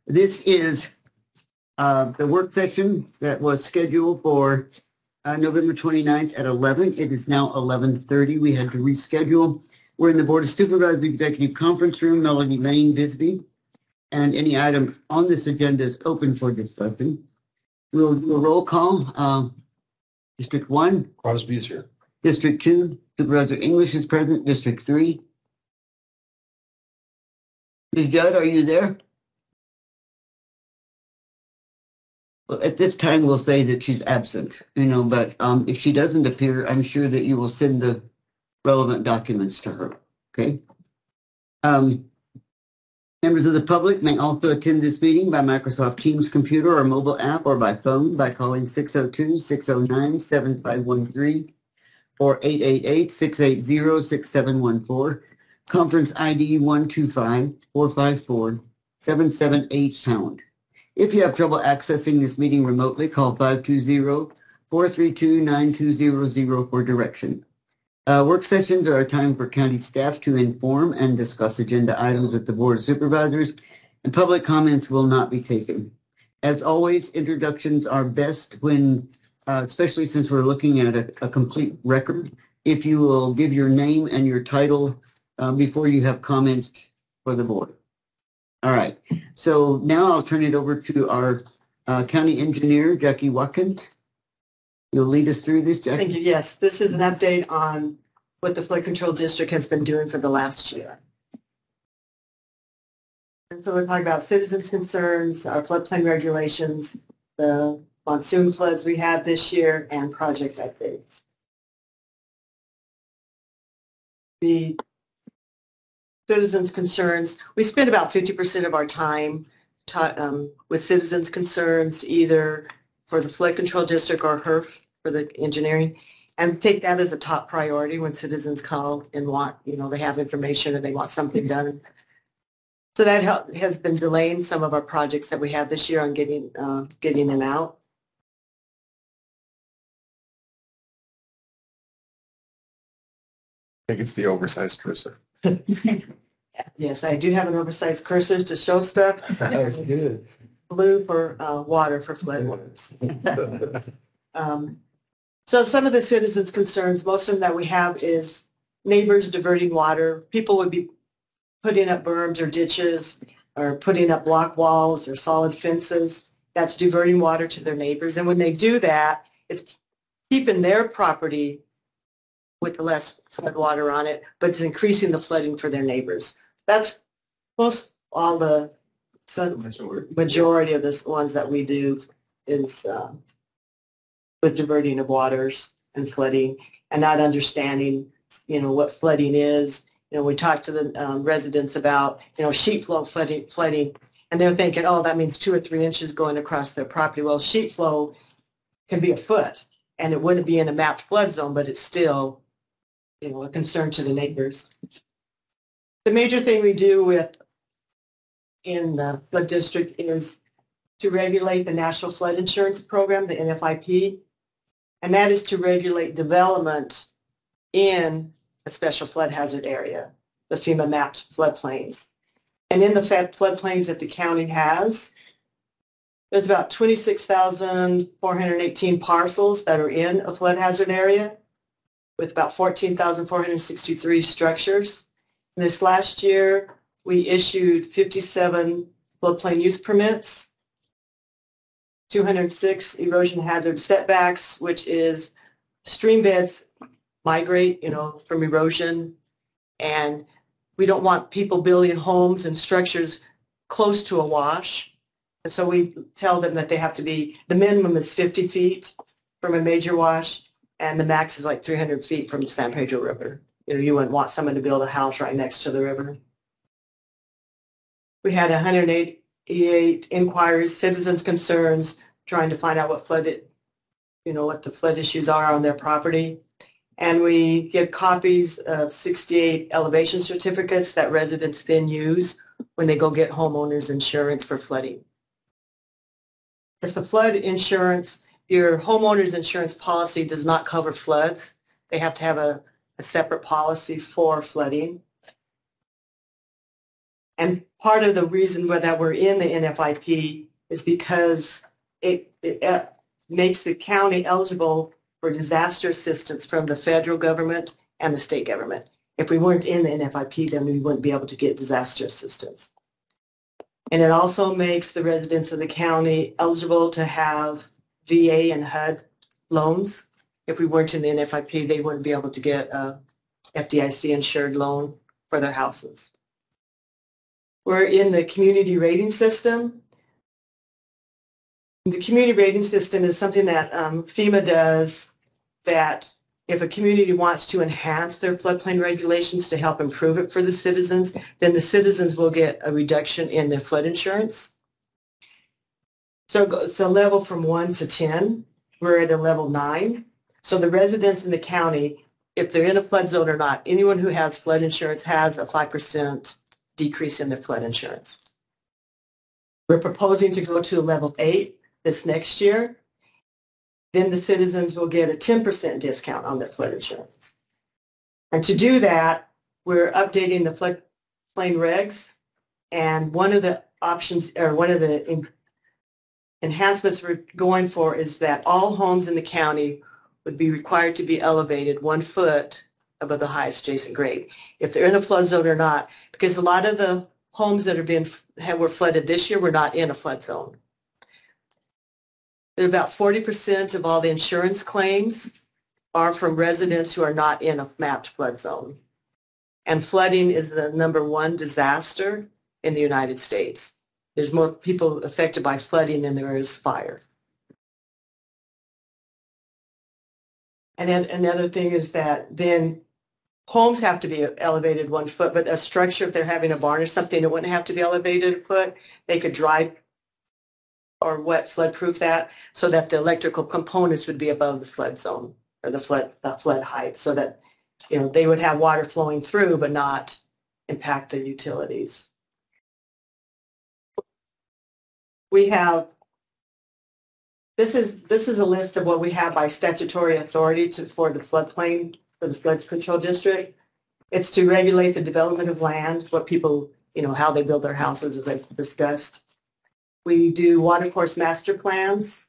This is the work session that was scheduled for November 29th at 11. It is now 11:30. We had to reschedule. We're in the Board of Supervisors Executive Conference Room, Melanie Lane, Bisbee, and any item on this agenda is open for discussion. We'll do a roll call. District 1. Crosby is here. District 2. Supervisor English is present. District 3. Ms. Judd, are you there? Well, at this time, we'll say that she's absent, but if she doesn't appear, I'm sure that you will send the relevant documents to her, okay? Members of the public may also attend this meeting by Microsoft Teams computer or mobile app or by phone by calling 602-609-7513 or 888-680-6714, conference ID 125-454-778#. If you have trouble accessing this meeting remotely, call 520-432-9200 for direction. Work sessions are a time for county staff to inform and discuss agenda items with the Board of Supervisors, and public comments will not be taken. As always, introductions are best when, especially since we're looking at a complete record, if you will give your name and your title before you have comments for the board. All right, so now I'll turn it over to our county engineer, Jackie Watkins. You'll lead us through this, Jackie? Thank you. Yes, this is an update on what the Flood Control District has been doing for the last year. And so we're talking about citizens' concerns, our floodplain regulations, the monsoon floods we had this year, and project updates. The citizens' concerns, we spend about 50% of our time with citizens' concerns, either for the Flood Control District or HERF for the engineering, and take that as a top priority when citizens call and want, they have information and they want something done. So that has been delaying some of our projects that we have this year on getting them out. I think it's the oversized cursor. Yes, I do have an oversized cursor to show stuff. That was good. Blue for water for floodwaters. So some of the citizens' concerns, most of them that we have is neighbors diverting water. People would be putting up berms or ditches or putting up block walls or solid fences. That's diverting water to their neighbors. And when they do that, it's keeping their property with less flood water on it, but it's increasing the flooding for their neighbors. That's most all the majority of the ones that we do is with diverting of waters and flooding and not understanding, what flooding is. We talked to the residents about, sheet flow flooding, and they're thinking, oh, that means 2 or 3 inches going across their property. Well, sheet flow can be a foot, and it wouldn't be in a mapped flood zone, but it's still, a concern to the neighbors. The major thing we do in the flood district is to regulate the National Flood Insurance Program, the NFIP, and that is to regulate development in a special flood hazard area, the FEMA mapped floodplains. And in the floodplains that the county has, there's about 26,418 parcels that are in a flood hazard area with about 14,463 structures. And this last year, we issued 57 floodplain use permits, 206 erosion hazard setbacks, which is stream beds migrate, from erosion, and we don't want people building homes and structures close to a wash. And so we tell them that they have to be, the minimum is 50 feet from a major wash, and the max is like 300 feet from the San Pedro River. You wouldn't want someone to build a house right next to the river. We had 188 inquiries, citizens' concerns, trying to find out what what the flood issues are on their property. And we give copies of 68 elevation certificates that residents then use when they go get homeowners insurance for flooding. As the flood insurance, your homeowner's insurance policy does not cover floods. They have to have a separate policy for flooding. And part of the reason that we're in the NFIP is because it makes the county eligible for disaster assistance from the federal government and the state government. If we weren't in the NFIP, then we wouldn't be able to get disaster assistance. And it also makes the residents of the county eligible to have VA and HUD loans. If we weren't in the NFIP, they wouldn't be able to get a FDIC insured loan for their houses. We're in the community rating system. The community rating system is something that FEMA does, that if a community wants to enhance their floodplain regulations to help improve it for the citizens, then the citizens will get a reduction in their flood insurance. So it's a level from 1 to 10. We're at a level 9. So the residents in the county, if they're in a flood zone or not, anyone who has flood insurance has a 5% decrease in their flood insurance. We're proposing to go to a level 8 this next year. Then the citizens will get a 10% discount on their flood insurance. And to do that, we're updating the floodplain regs. And one of the options, or one of the enhancements we're going for, is that all homes in the county would be required to be elevated 1 foot above the highest adjacent grade, if they're in a flood zone or not, because a lot of the homes that were flooded this year were not in a flood zone. About 40% of all the insurance claims are from residents who are not in a mapped flood zone. And flooding is the #1 disaster in the United States. There's more people affected by flooding than there is fire. And then another thing is that then homes have to be elevated 1 foot, but a structure, if they're having a barn or something, it wouldn't have to be elevated a foot. They could dry or wet flood-proof that so that the electrical components would be above the flood zone or the flood height, so that they would have water flowing through but not impact the utilities. We have this is a list of what we have by statutory authority for the floodplain, for the flood control district. It's to regulate the development of land, what people, how they build their houses, as I've discussed. We do watercourse master plans,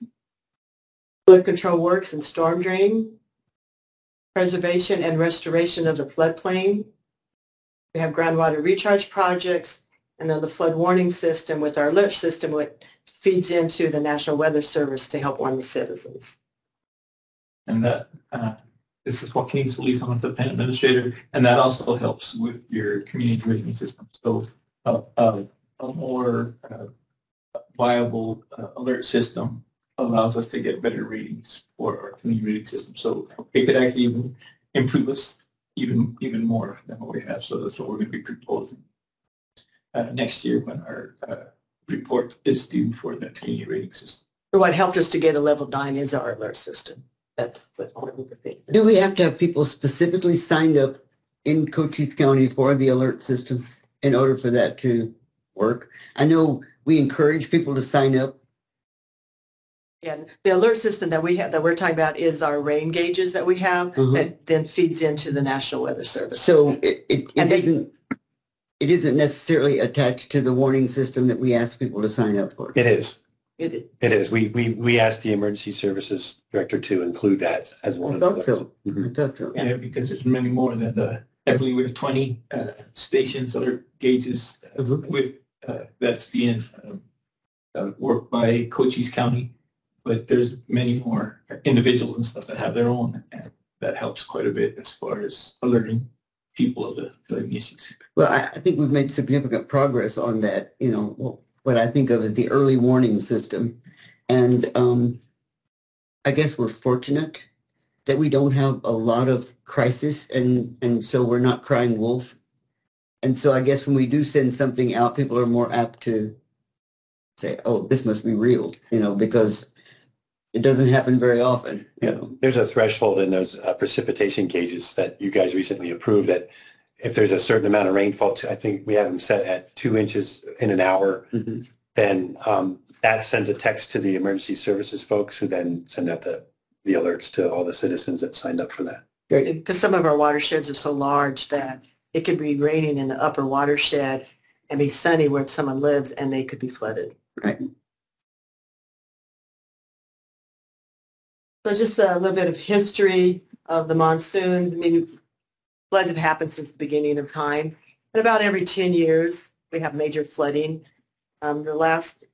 flood control works and storm drain, preservation and restoration of the floodplain. We have groundwater recharge projects, and then the flood warning system with our alert system, which feeds into the National Weather Service to help warn the citizens. And that this is Joaquin Solis, I'm the plan administrator, and that also helps with your community rating system. So a more viable alert system allows us to get better ratings for our community rating system. So it could actually even improve us even more than what we have. So that's what we're going to be proposing next year when our report is due for the community rating system. What helped us to get a level 9 is our alert system. That's what the thing. Do we have to have people specifically signed up in Cochise County for the alert system in order for that to work? I know we encourage people to sign up. Yeah, the alert system that we have, that we're talking about, is our rain gauges that we have that then feeds into the National Weather Service. So it isn't necessarily attached to the warning system that we ask people to sign up for. It is. It is. We asked the emergency services director to include that as one of those. I thought so. Yeah, because there's many more than I believe we have 20 stations, alert gauges with that's being worked by Cochise County. But there's many more individuals and stuff that have their own, and that helps quite a bit as far as alerting people of the flooding issues. Well, I think we've made significant progress on that, what I think of as the early warning system. And I guess we're fortunate that we don't have a lot of crisis, and so we're not crying wolf. And so I guess when we do send something out, people are more apt to say, oh, this must be real, because it doesn't happen very often. There's a threshold in those precipitation gauges that you guys recently approved that if there's a certain amount of rainfall, I think we have them set at 2 inches in an hour, then that sends a text to the emergency services folks who then send out the alerts to all the citizens that signed up for that. Because some of our watersheds are so large that it could be raining in the upper watershed, and be sunny where someone lives, and they could be flooded. Right. So just a little bit of history of the monsoons. I mean, floods have happened since the beginning of time. And about every 10 years, we have major flooding. The last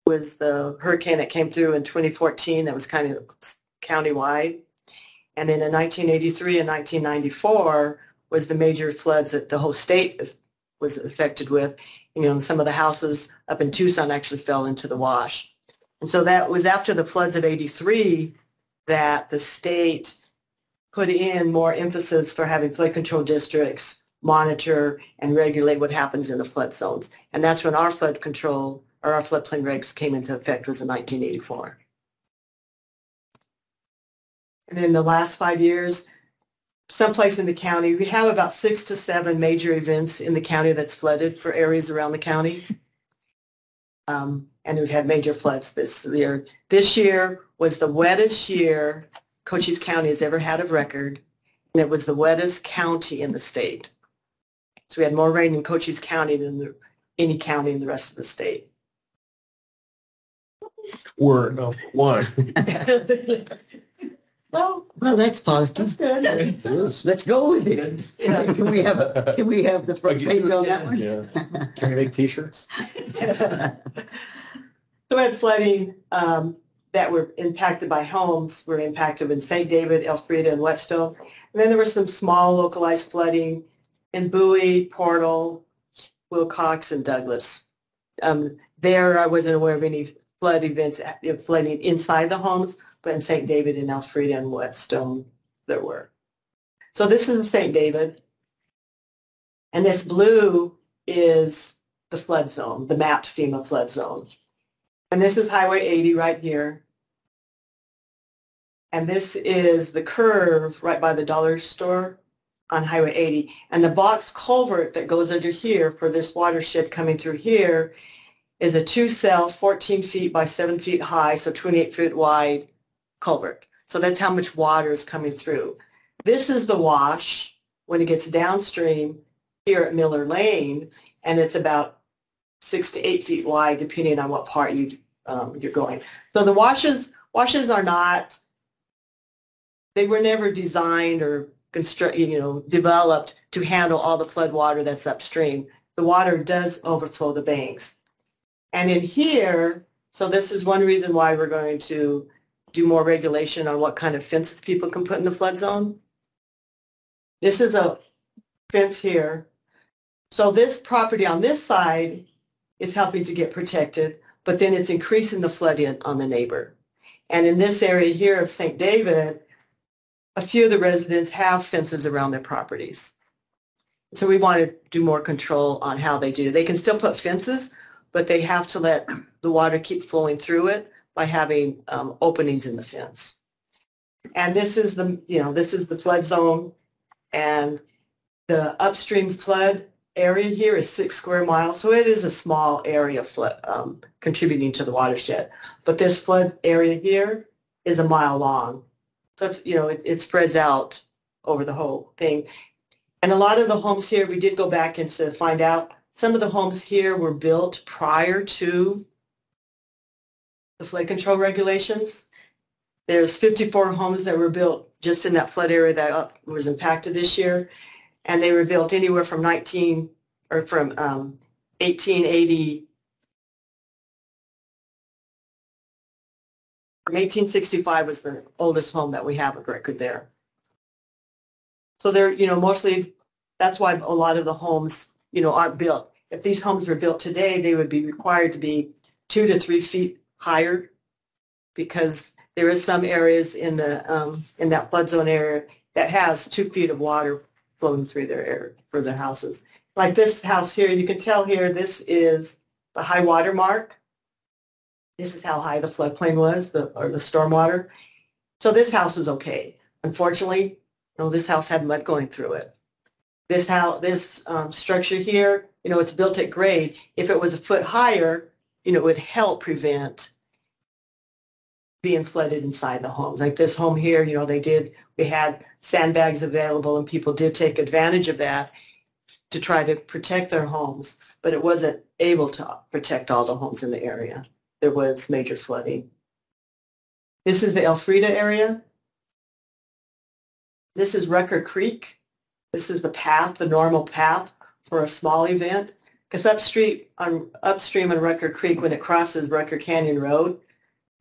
was the hurricane that came through in 2014 that was kind of countywide. And then in 1983 and 1994 was the major floods that the whole state was affected with. You know, some of the houses up in Tucson actually fell into the wash. And so that was after the floods of 83 that the state put in more emphasis for having flood control districts monitor and regulate what happens in the flood zones. And that's when our flood control or our floodplain regs came into effect, was in 1984. And in the last 5 years, someplace in the county, we have about 6 to 7 major events in the county that's flooded for areas around the county. And we've had major floods this year. This year was the wettest year Cochise County has ever had of record, and it was the wettest county in the state. So we had more rain in Cochise County than any county in the rest of the state. Word one. Well, that's positive. that's good. Let's go with it. Can we have the front page on that one? Yeah. Can we make T-shirts? So we had flooding that were impacted by homes were impacted in St. David, Elfrida, and Whetstone. And then there was some small localized flooding in Bowie, Portal, Wilcox, and Douglas. There I wasn't aware of any flood events, flooding inside the homes, but in St. David and Elfrida and Whetstone there were. So this is St. David. And this blue is the flood zone, the mapped FEMA flood zone. And this is Highway 80 right here. And this is the curve right by the dollar store on Highway 80. And the box culvert that goes under here for this watershed coming through here is a 2-cell, 14 feet by 7 feet high, so 28 feet wide culvert. So that's how much water is coming through. This is the wash when it gets downstream here at Miller Lane, and it's about 6 to 8 feet wide, depending on what part you're going. So the washes are not, they were never designed or developed to handle all the flood water that's upstream. The water does overflow the banks. And in here, so this is one reason why we're going to do more regulation on what kind of fences people can put in the flood zone. This is a fence here. So this property on this side is helping to get protected, but then it's increasing the flooding on the neighbor. And in this area here of St. David, a few of the residents have fences around their properties. So we want to do more control on how they do. They can still put fences, but they have to let the water keep flowing through it by having openings in the fence. And this is the flood zone, and the upstream flood area here is 6 square miles, so it is a small area flood, contributing to the watershed. But this flood area here is a mile long, so it's, it spreads out over the whole thing. And a lot of the homes here, we did go back and to find out, some of the homes here were built prior to the flood control regulations. There's 54 homes that were built just in that flood area that was impacted this year, and they were built anywhere from 1880. From 1865 was the oldest home that we have of record there. So they're, mostly, that's why a lot of the homes, aren't built. If these homes were built today, they would be required to be 2 to 3 feet higher, because there is some areas in the in that flood zone area that has 2 feet of water flowing through their area for their houses. Like this house here, you can tell here, this is the high water mark. This is how high the floodplain was, or the stormwater. So this house is okay. Unfortunately, this house had mud going through it. This house, this structure here, it's built at grade. If it was a foot higher, it would help prevent being flooded inside the homes. Like this home here, we had sandbags available, and people did take advantage of that to try to protect their homes. but it wasn't able to protect all the homes in the area. There was major flooding. This is the Elfrida area. This is Rucker Creek. This is the path, the normal path for a small event. Because upstream on Rucker Creek, when it crosses Rucker Canyon Road,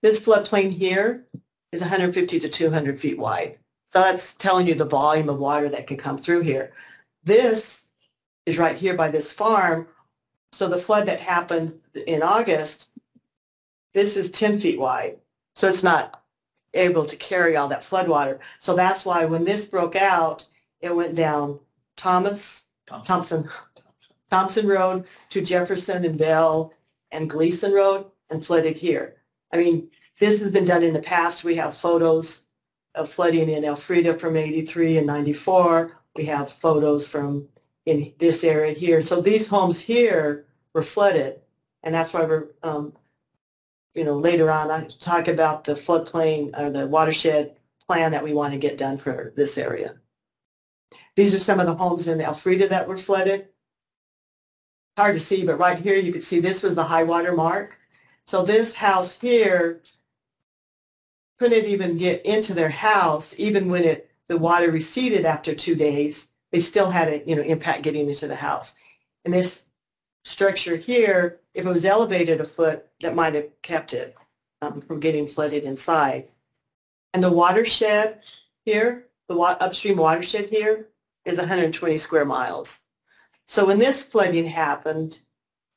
this floodplain here is 150 to 200 feet wide. So that's telling you the volume of water that can come through here. This is right here by this farm. So the flood that happened in August, this is 10 feet wide. So it's not able to carry all that flood water. So that's why when this broke out, it went down Thompson Road to Jefferson and Bell and Gleason Road and flooded here. I mean, this has been done in the past. We have photos of flooding in Elfrida from 83 and 94. We have photos from in this area here. So these homes here were flooded, and that's why we're, later on I talk about the floodplain or the watershed plan that we want to get done for this area. These are some of the homes in Elfrida that were flooded. Hard to see, but right here you can see this was the high water mark. So this house here couldn't even get into their house, even when the water receded after 2 days. They still had an impact getting into the house. And this structure here, if it was elevated a foot, that might have kept it from getting flooded inside. And the watershed here, the upstream watershed here, is 120 square miles. So when this flooding happened,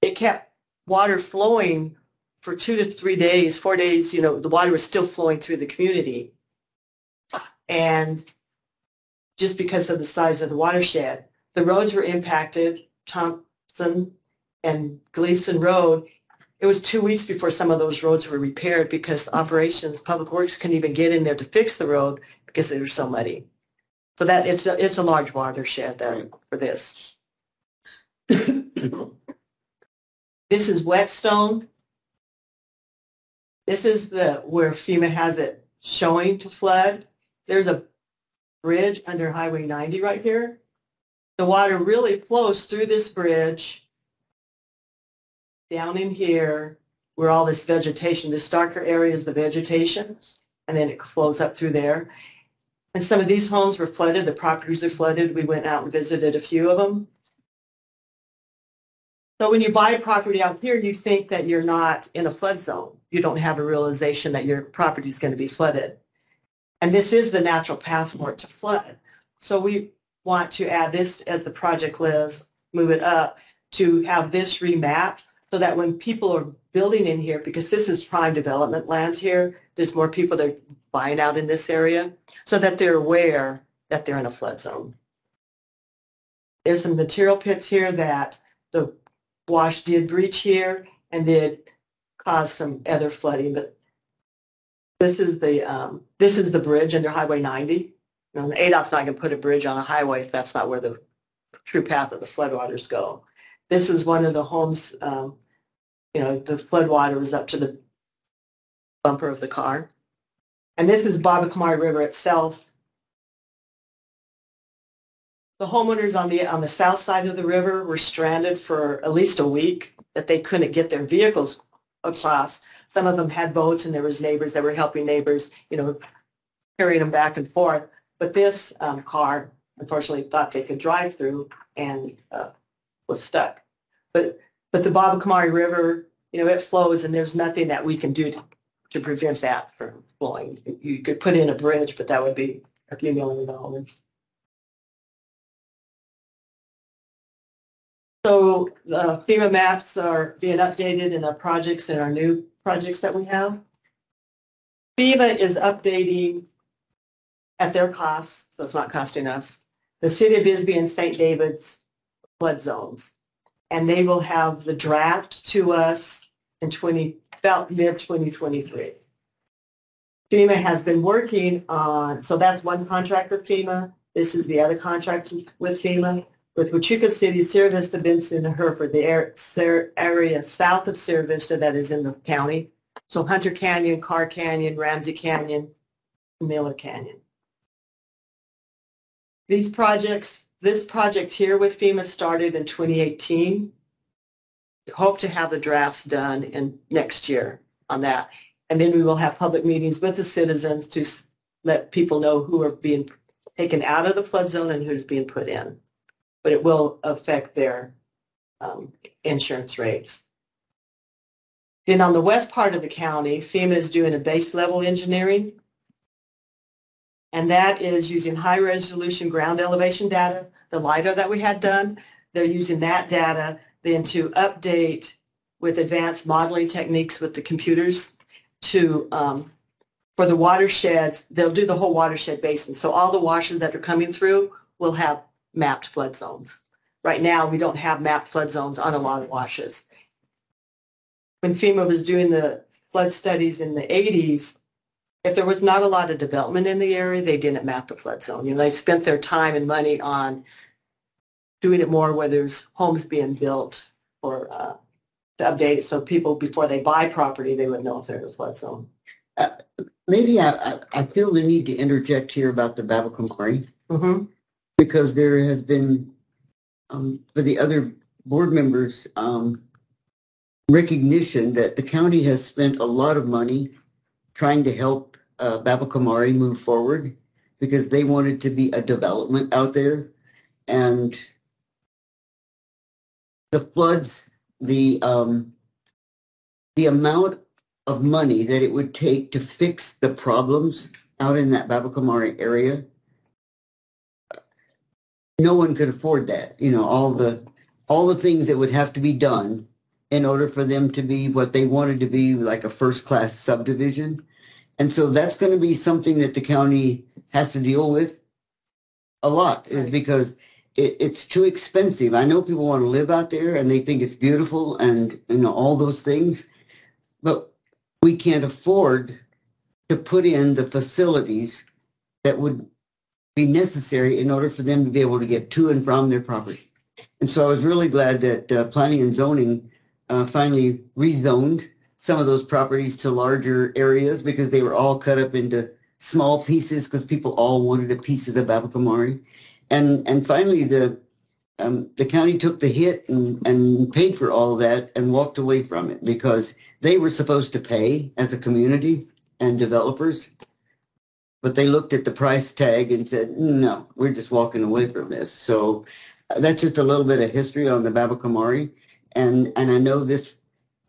it kept water flowing for 2 to 3 days, 4 days, the water was still flowing through the community. And just because of the size of the watershed, the roads were impacted, Thompson and Gleason Road. It was 2 weeks before some of those roads were repaired because operations, Public Works couldn't even get in there to fix the road because they were so muddy. So that it's a large watershed there for this. This is Whetstone. This is where FEMA has it showing to flood. There's a bridge under Highway 90 right here. The water really flows through this bridge down in here where all this vegetation, this darker area is the vegetation, and then it flows up through there. And some of these homes were flooded. The properties are flooded. We went out and visited a few of them. So when you buy a property out here, you think that you're not in a flood zone. You don't have a realization that your property is going to be flooded. And this is the natural path for it to flood. So we want to add this as the project list, move it up to have this remapped so that when people are building in here, because this is prime development land here, there's more people that are buying out in this area, so that they're aware that they're in a flood zone. There's some material pits here that the wash did breach here and did cause some other flooding, but this is the bridge under Highway 90. The ADOT's not going to put a bridge on a highway if that's not where the true path of the floodwaters go. This is one of the homes, the floodwater was up to the bumper of the car. And this is Babakamari River itself. The homeowners on the south side of the river were stranded for at least a week, that they couldn't get their vehicles across. Some of them had boats, and there was neighbors that were helping neighbors, carrying them back and forth. But this car, unfortunately, thought they could drive through and was stuck. But the Babakamari River, it flows, and there's nothing that we can do to prevent that from flowing. You could put in a bridge, but that would be a few $1 million. So the FEMA maps are being updated in the projects and our new projects that we have. FEMA is updating at their cost, so it's not costing us, the City of Bisbee and St. David's flood zones. And they will have the draft to us in about mid-2023. FEMA has been working on, so that's one contract with FEMA. This is the other contract with FEMA. With Huachuca City, Sierra Vista, Benson, and Hereford, the area south of Sierra Vista that is in the county. So Hunter Canyon, Carr Canyon, Ramsey Canyon, Miller Canyon. These projects, this project here with FEMA started in 2018. hope to have the drafts done in next year on that. And then we will have public meetings with the citizens to let people know who are being taken out of the flood zone and who's being put in. But it will affect their insurance rates. Then on the west part of the county, FEMA is doing a base level engineering. And that is using high resolution ground elevation data, the LiDAR that we had done. They're using that data then to update with advanced modeling techniques with the computers to, for the watersheds, they'll do the whole watershed basin. So all the washes that are coming through will have mapped flood zones. Right now, we don't have mapped flood zones on a lot of washes. When FEMA was doing the flood studies in the 80s, if there was not a lot of development in the area, they didn't map the flood zone. You know, they spent their time and money on doing it more where there's homes being built or to update it so people, before they buy property, they would know if they're in a flood zone. Maybe I feel the need to interject here about the Babbacomari Mm-hmm. because there has been, for the other board members, recognition that the county has spent a lot of money trying to help Babbacomari move forward because they wanted to be a development out there. And the floods, the amount of money that it would take to fix the problems out in that Babbacomari area, no one could afford that. You know, all the things that would have to be done in order for them to be what they wanted to be, like a first-class subdivision. And so that's going to be something that the county has to deal with a lot, is because it's too expensive. I know people want to live out there and they think it's beautiful and, you know, all those things, but we can't afford to put in the facilities that would be necessary in order for them to be able to get to and from their property. And so I was really glad that planning and zoning finally rezoned some of those properties to larger areas because they were all cut up into small pieces because people all wanted a piece of the Babbacomari. And finally the county took the hit and paid for all of that and walked away from it because they were supposed to pay as a community and developers. But they looked at the price tag and said, no, we're just walking away from this. So that's just a little bit of history on the Babbacomari. And I know this,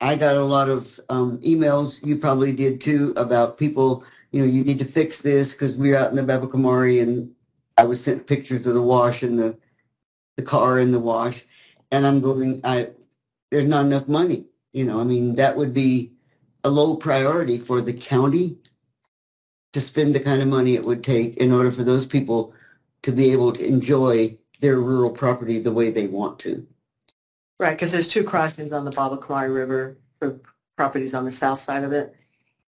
I got a lot of emails, you probably did too, about people, you know, you need to fix this because we're out in the Babbacomari and I was sent pictures of the wash and the car in the wash. And I'm going, there's not enough money. You know, I mean, that would be a low priority for the county to spend the kind of money it would take in order for those people to be able to enjoy their rural property the way they want to. Right, because there's two crossings on the Babbacomari River for properties on the south side of it.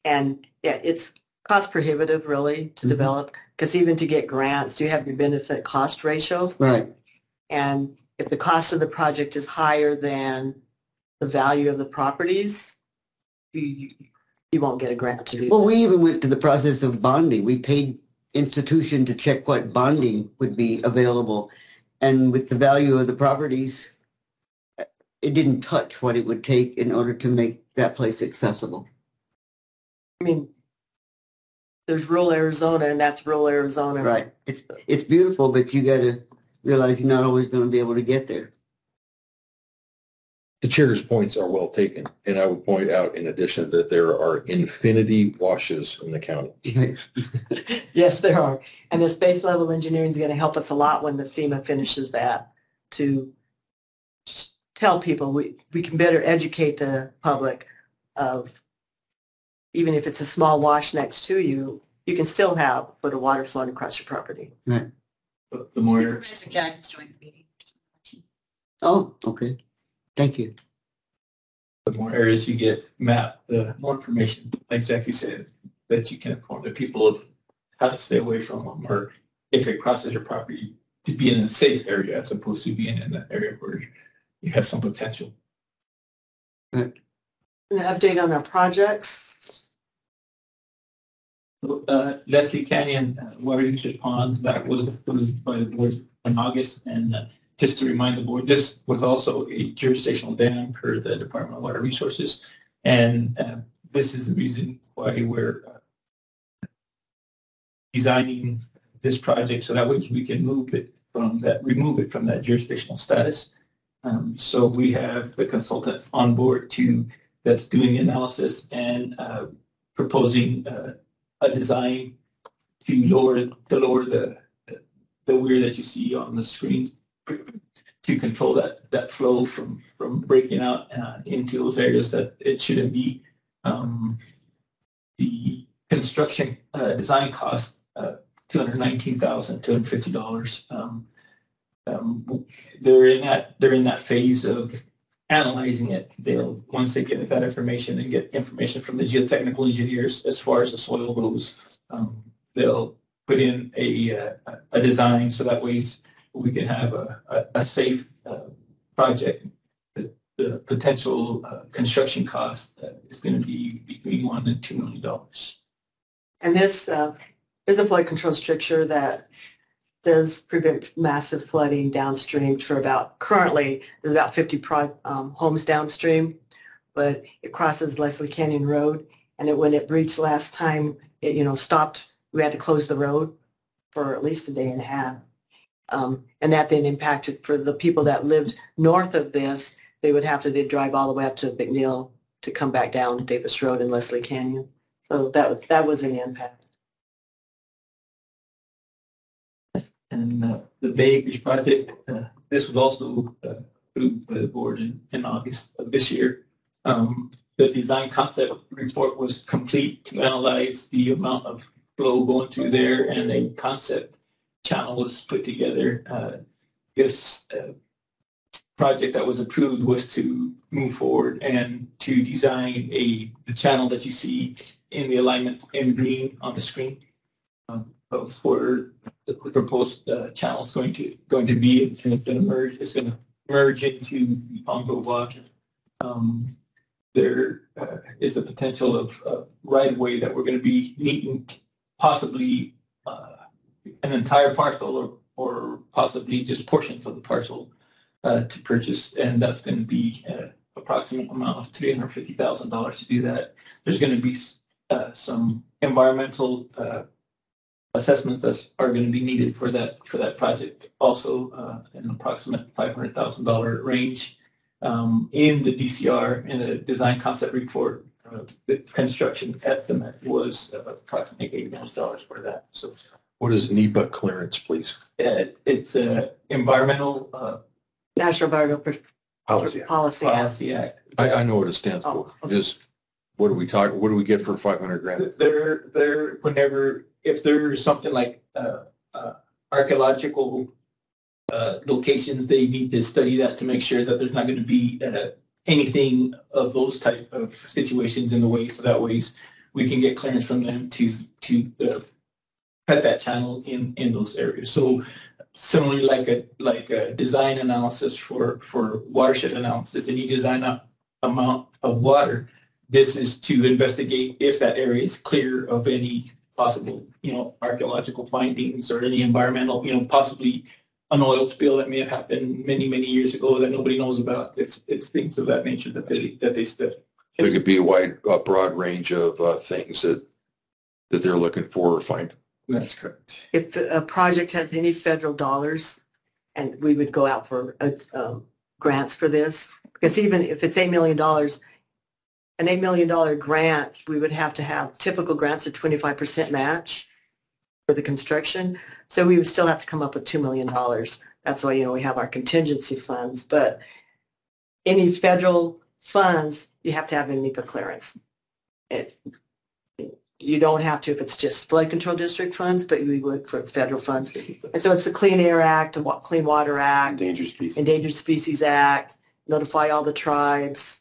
And yeah, it's cost prohibitive really to develop because even to get grants, you have your benefit cost ratio. Right. And if the cost of the project is higher than the value of the properties, you won't get a grant to do Well, that. we even went to the process of bonding. We paid institution to check what bonding would be available. And with the value of the properties, it didn't touch what it would take in order to make that place accessible. I mean, there's rural Arizona and that's rural Arizona. Right. It's beautiful, but you got to realize you're not always going to be able to get there. The chair's points are well taken, and I would point out in addition that there are infinity washes in the county. Right. Yes, there are. And the space level engineering is going to help us a lot when the FEMA finishes that to tell people we can better educate the public of even if it's a small wash next to you, you can still have a foot of water flowing across your property. Right. But the more, Supervisor Jack's joined the meeting. Oh, okay. Thank you. the more areas you get mapped, the more information, like Jackie said, that you can inform the people of how to stay away from them, or if it crosses your property, to be in a safe area as opposed to being in an area where you have some potential. An update on our projects. Leslie Canyon, Water Usage Ponds, that was approved by the board in August, and just to remind the board, this was also a jurisdictional dam per the Department of Water Resources. And this is the reason why we're designing this project so that way we can remove it from that jurisdictional status. So we have the consultant on board that's doing the analysis and proposing a design to lower the weir that you see on the screen to control that flow from breaking out into those areas that it shouldn't be. The construction design cost $219,250. They're in that phase of analyzing it. Once they get that information and get information from the geotechnical engineers as far as the soil goes, they'll put in a design so that way we can have a safe project. The potential construction cost is going to be between $1 and $2 million. And this is a flood control structure that does prevent massive flooding downstream currently there's about 50 homes downstream, but it crosses Leslie Canyon Road, and when it breached last time, it stopped. We had to close the road for at least a day and a half. And that then impacted for the people that lived north of this, they'd drive all the way up to McNeil to come back down Davis Road and Leslie Canyon. So that was an impact. And the Bay Acres project, this was also approved by the board in August of this year. The design concept report was complete to analyze the amount of flow going through there, and a concept channel was put together. This project that was approved was to move forward and to design the channel that you see in the alignment in green on the screen. Where the proposed channel is going to be, and it's going to merge into Pongo water. There is a potential of right of way that we're going to be needing, possibly an entire parcel or possibly just portions of the parcel to purchase, and that's going to be an approximate amount of $350,000 to do that. There's going to be some environmental assessments that are going to be needed for that project, also an approximate $500,000 range. In the DCR, in the design concept report, the construction estimate was approximately $8 million for that. So, what is NEPA clearance, please? It's an environmental National Environmental Policy Act. I know what it stands for. Okay. Just what do we get for $500,000? If there's something like archaeological locations, they need to study that to make sure that there's not going to be anything of those type of situations in the way, so that way we can get clearance from them to cut that channel in those areas. So similarly, like a design analysis for watershed analysis, and you design an amount of water, this is to investigate if that area is clear of any possible, archaeological findings or any environmental, possibly an oil spill that may have happened many, many years ago that nobody knows about. It's things of that nature that they study. So it could be a broad range of things that they're looking for or find. That's correct. If a project has any federal dollars, and we would go out for grants for this, because even if it's $8 million, an $8 million grant, we would have to have typical grants of 25% match for the construction. So we would still have to come up with $2 million. That's why, we have our contingency funds. But any federal funds, you have to have a NEPA clearance. You don't have to if it's just flood control district funds, but we would for federal funds. And so it's the Clean Air Act, the Clean Water Act, Endangered Species Act, notify all the tribes,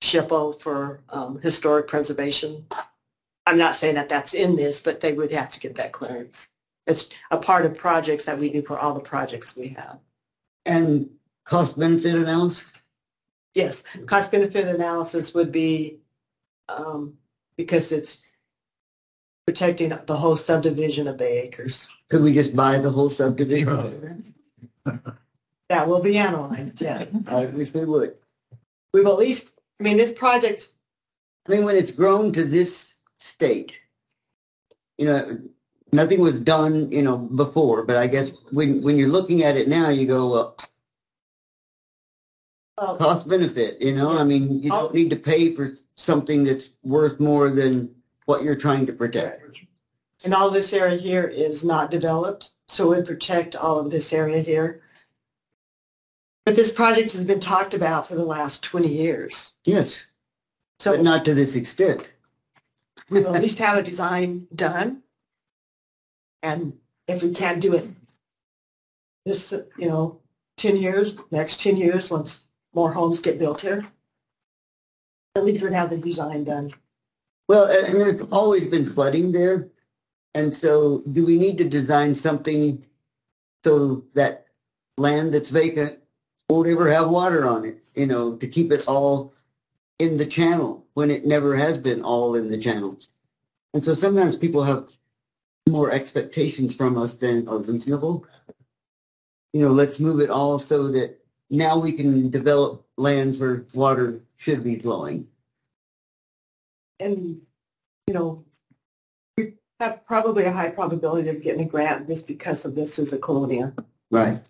SHPO for historic preservation. I'm not saying that that's in this, but they would have to get that clearance. It's a part of projects that we do for all the projects we have. And cost benefit analysis? Yes, cost benefit analysis would be because it's protecting the whole subdivision of Bay Acres. Could we just buy the whole subdivision? That will be analyzed, yes. I wish we would. We've at least, I mean, this project, I mean, when it's grown to this state, nothing was done, before, but I guess when you're looking at it now, you go, well, well, cost benefit, I mean, you don't need to pay for something that's worth more than what you're trying to protect. and all this area here is not developed, so we protect all of this area here. But this project has been talked about for the last 20 years. Yes, So but not to this extent. we'll at least have a design done. And if we can't do it this, 10 years, next 10 years, once more homes get built here, at least we'd have the design done. Well, and there's always been flooding there. And so do we need to design something so that land that's vacant won't ever have water on it, to keep it all in the channel when it never has been all in the channel? And so sometimes people have more expectations from us than are reasonable. Let's move it all so that now we can develop lands where water should be flowing. And, we have probably a high probability of getting a grant just because of this as a colonia. Right.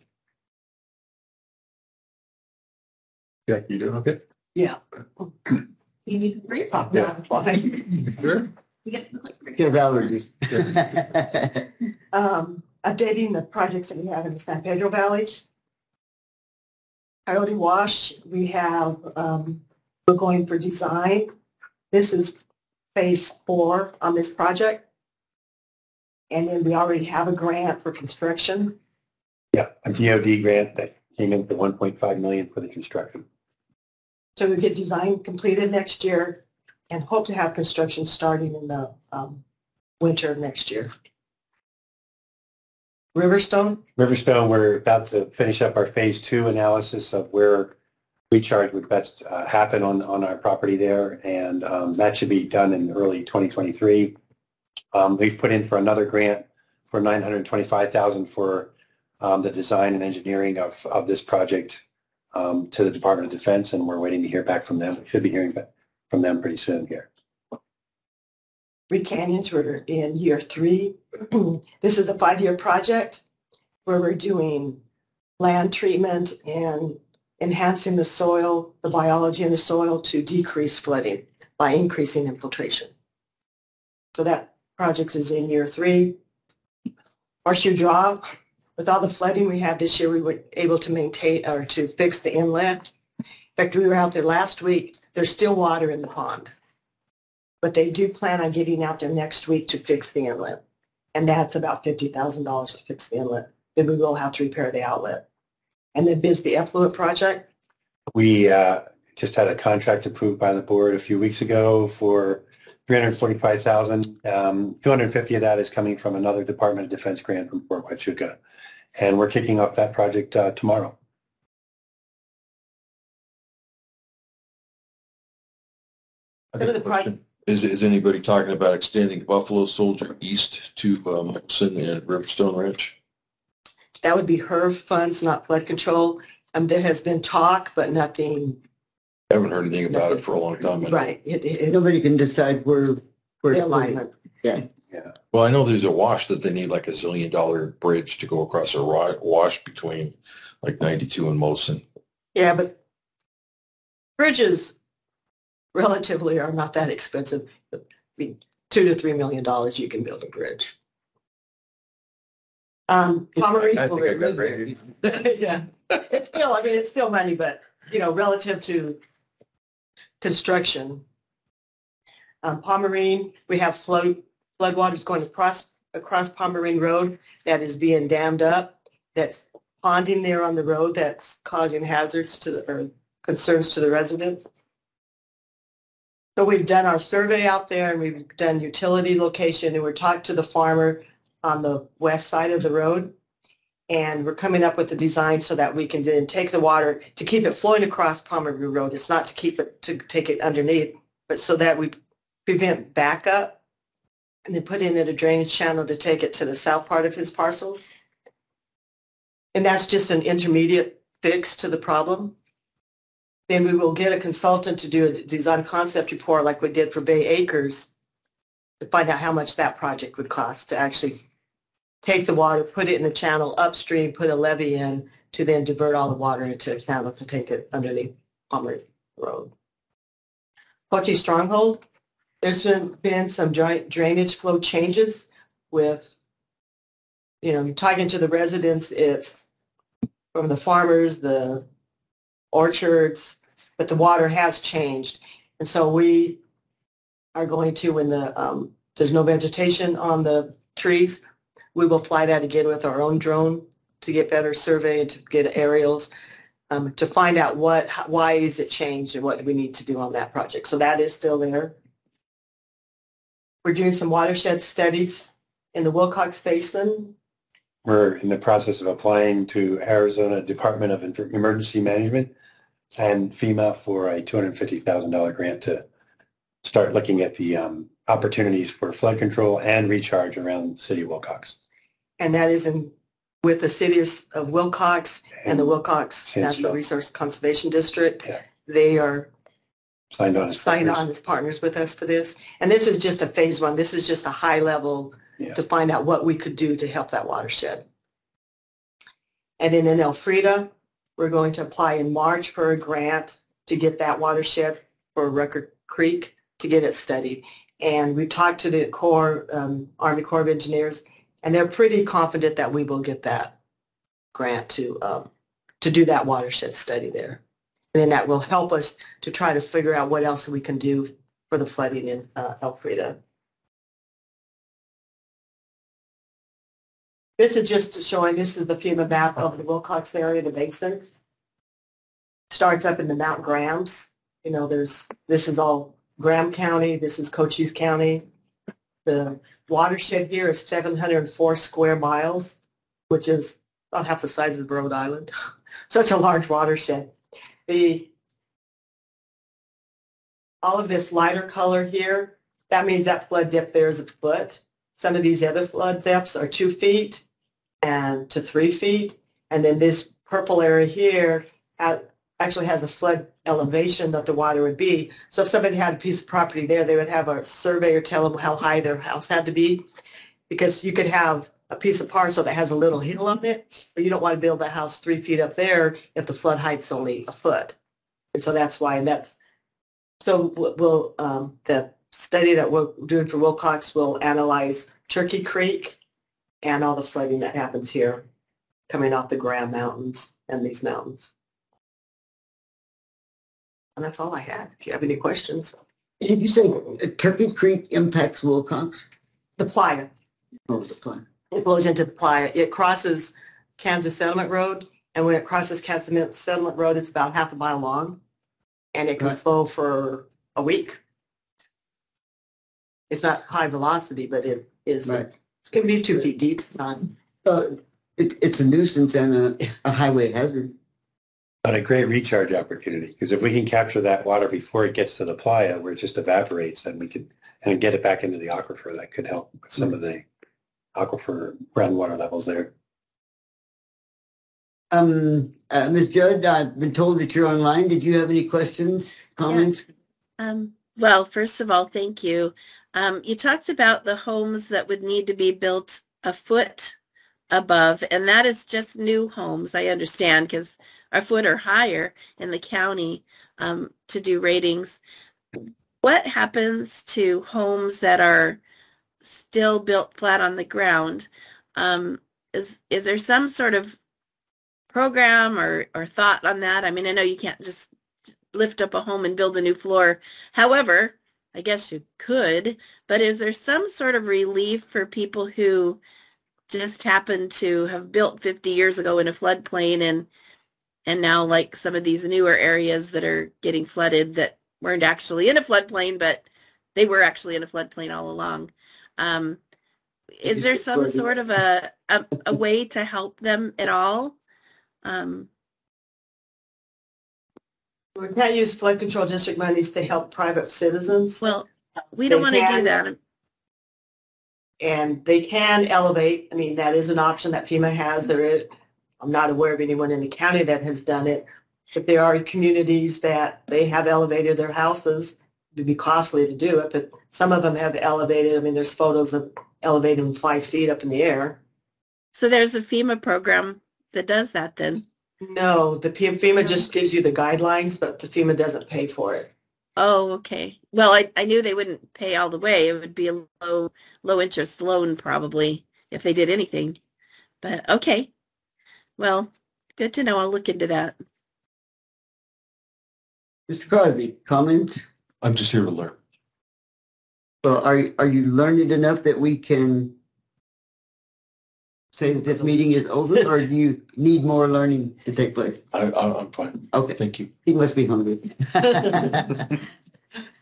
Yeah, you doing okay? Yeah. You need a break. Yeah. Sure. You get to look great. Give allergies. Updating the projects that we have in the San Pedro Valley. Coyote Wash, we have, we're going for design. This is phase 4 on this project. And then we already have a grant for construction. Yeah, a DOD grant that came in for 1.5 million for the construction. So we get design completed next year and hope to have construction starting in the winter of next year. Riverstone, Riverstone, we're about to finish up our phase 2 analysis of where recharge would best happen on our property there, and that should be done in early 2023. We've put in for another grant for $925,000 for the design and engineering of this project to the Department of Defense, and we're waiting to hear back from them. We should be hearing back from them pretty soon here. Reed Canyons, we're in year 3. This is a 5-year project where we're doing land treatment and enhancing the soil, the biology in the soil to decrease flooding by increasing infiltration. So that project is in year 3. Horseshoe Draw, with all the flooding we had this year, we were able to maintain or to fix the inlet. In fact, we were out there last week. There's still water in the pond. But they do plan on getting out there next week to fix the inlet. And that's about $50,000 to fix the inlet. Then we will have to repair the outlet. And then Bisbee Effluent Project. We just had a contract approved by the board a few weeks ago for $345,000. 250 of that is coming from another Department of Defense grant from Fort Huachuca. And we're kicking off that project tomorrow. I think the question, is anybody talking about extending Buffalo Soldier east to Molson and Riverstone Ranch? That would be HERF funds, not flood control. There has been talk, but nothing. I haven't heard anything about it for a long time. Right. Nobody can decide where The to put it. alignment. Yeah. Well, I know there's a wash that they need like $1 zillion bridge to go across a wash between like 92 and Molson. Yeah, but bridges relatively are not that expensive. I mean, $2 to $3 million you can build a bridge. Pomeroy, I think I got ready. yeah, it's still money, but relative to construction. Pomerine, we have floodwaters going across Pomerine Road that is being dammed up. That's ponding there on the road that's causing hazards or concerns to the residents. So we've done our survey out there, and we've done utility location, and we're talking to the farmer on the west side of the road, and we're coming up with a design so that we can then take the water to keep it flowing across Pomerine Road. It's not to take it underneath, but so that we prevent backup, and then put in a drainage channel to take it to the south part of his parcels. And that's just an intermediate fix to the problem, then we will get a consultant to do a design concept report like we did for Bay Acres to find out how much that project would cost to actually take the water, put it in the channel upstream, put a levee in to then divert all the water into a channel to take it underneath Palmer Road. Poche Stronghold, there's been some drainage flow changes with, you're talking to the residents, it's from the farmers, the orchards, but the water has changed. And so we are going to, when there's no vegetation on the trees, we will fly that again with our own drone to get better survey and to get aerials to find out why is it changed and what do we need to do on that project. So that is still there. We're doing some watershed studies in the Wilcox Basin. We're in the process of applying to Arizona Department of Emergency Management and FEMA for a $250,000 grant to start looking at the opportunities for flood control and recharge around the city of Wilcox. And that is with the city of Wilcox and the Wilcox Sansville. Natural Resource Conservation District. Yeah. They are Signed on as partners with us for this. And this is just a phase one. This is just a high level to find out what we could do to help that watershed. And then in Elfrida, we're going to apply in March for a grant to get that watershed for Record Creek to get it studied. And we talked to the Army Corps of Engineers, and they're pretty confident that we will get that grant to do that watershed study there. And then that will help us to try to figure out what else we can do for the flooding in Elfrida. This is just showing, this is the FEMA map of the Wilcox area, the basin. Starts up in the Mount Grahams. This is all Graham County, this is Cochise County. The watershed here is 704 square miles, which is about half the size of Rhode Island. Such a large watershed. All of this lighter color here, that means that flood depth there is a foot. Some of these other flood depths are 2 feet and to 3 feet. And then this purple area here actually has a flood elevation that the water would be. So if somebody had a piece of property there, they would have a surveyor tell them how high their house had to be, because you could have a piece of parcel that has a little hill on it, but you don't want to build a house 3 feet up there if the flood height's only a foot. And so that's why, the study that we're doing for Wilcox will analyze Turkey Creek and all the flooding that happens here coming off the Graham Mountains and these mountains. And that's all I have. If you have any questions. Did you say Turkey Creek impacts Wilcox? The Playa. Oh, the Playa. It flows into the Playa. It crosses Kansas Settlement Road, and when it crosses Kansas Settlement Road, it's about half a mile long, and it can flow for a week. It's not high velocity, but it is. Right. It can be 2 feet deep. It's not. It's a nuisance and a highway hazard. But a great recharge opportunity, because if we can capture that water before it gets to the playa where it just evaporates, then we could and get it back into the aquifer. That could help with some of the aquifer groundwater levels there. Ms. Judd, I've been told that you're online. Did you have any questions, comments? Well, first of all, thank you. You talked about the homes that would need to be built a foot above, and that is just new homes, I understand, because a foot or higher in the county to do ratings. What happens to homes that are still built flat on the ground? Is there some sort of program or thought on that? I mean, I know you can't just lift up a home and build a new floor. However, I guess you could, but is there some sort of relief for people who just happen to have built 50 years ago in a floodplain and now, like some of these newer areas that are getting flooded that weren't actually in a floodplain, but they were actually in a floodplain all along? Is there some sort of a way to help them at all? We can't use flood control district monies to help private citizens. Well, we don't want to do that. And they can elevate. I mean, that is an option that FEMA has. There is I'm not aware of anyone in the county that has done it. If there are communities that they have elevated their houses, it would be costly to do it, but some of them have elevated. I mean, there's photos of elevating them 5 feet up in the air. So there's a FEMA program that does that then? No, the FEMA just gives you the guidelines, but the FEMA doesn't pay for it. Oh, okay. Well, I knew they wouldn't pay all the way. It would be a low interest loan probably if they did anything. But okay. Well, good to know. I'll look into that. Mr. Crosby, comments? I'm just here to learn. Well, are you learned enough that we can say that this meeting is over, or do you need more learning to take place? I'm fine. Okay. Thank you. He must be hungry.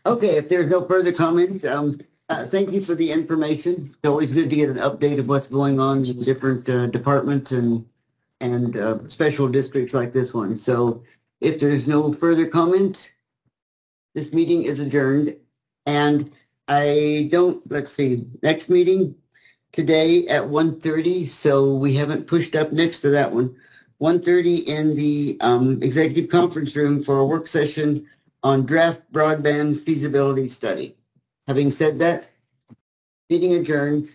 Okay, if there's no further comments, thank you for the information. It's always good to get an update of what's going on in different departments and special districts like this one. So if there's no further comments, this meeting is adjourned. And let's see, next meeting today at 1:30. So we haven't pushed up next to that one. 1:30 in the executive conference room for a work session on draft broadband feasibility study. Having said that, meeting adjourned.